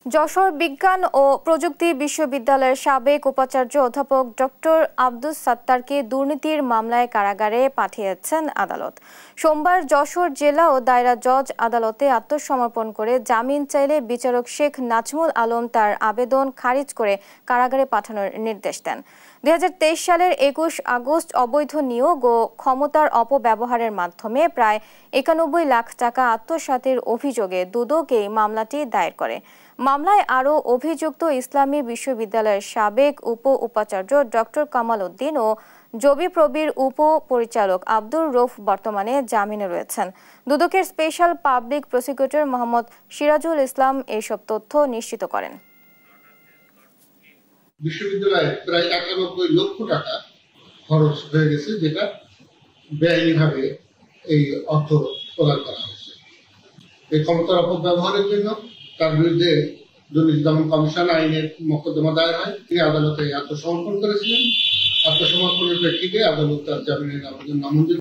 যশোর বিজ্ঞান ও প্রযুক্তি বিশ্ববিদ্যালয়ের সাবেক উপাচার্য অধ্যাপক ডক্টর আব্দুস সাত্তারকে দুর্নীতির মামলায় কারাগারে পাঠিয়েছেন আদালত। সোমবার যশোর জেলা ও দায়রা জজ আদালতে আত্মসমর্পণ করে জামিন চাইলে বিচারক শেখ নাজমুল আলম তার আবেদন খারিজ করে কারাগারে পাঠানোর নির্দেশ দেন। 2023 সালের 21 আগস্ট অবৈধ নিয়োগ ও ক্ষমতার অপব্যবহারের মাধ্যমে প্রায় 91 লাখ টাকা আত্মসাতের অভিযোগে দুদক এই মামলাটি দায়ের করে। মামলায় আরও অভিযুক্ত ইসলামী বিশ্ববিদ্যালয়ের সাবেক উপাচার্য ডক্টর কামাল উদ্দিন ও জবিপ্রবির উপপরিচালক আব্দুর রউফ বর্তমানে জামিনে রয়েছেন। দুদকের special public prosecutor Mohammad Sirajul Islam এসব তথ্য নিশ্চিত করেন। বিশ্ববিদ্যালয়ে প্রায় 91 লক্ষ টাকা খরচ হয়ে গেছে, যেটা বেআইনিভাবে এই অর্থ প্রদান করা হয়েছে। এই ক্ষমতার অপব্যবহারের জন্য তার বিরুদ্ধে দুর্নীতি দমন কমিশন আইনের মোকদ্দমা দায়ের হয়। তিনি আদালতে আত্মসমর্পণ করেছিলেন। আত্মসমর্পণের প্রেক্ষিতে আদালত তার জামিনের আবেদন নামঞ্জুর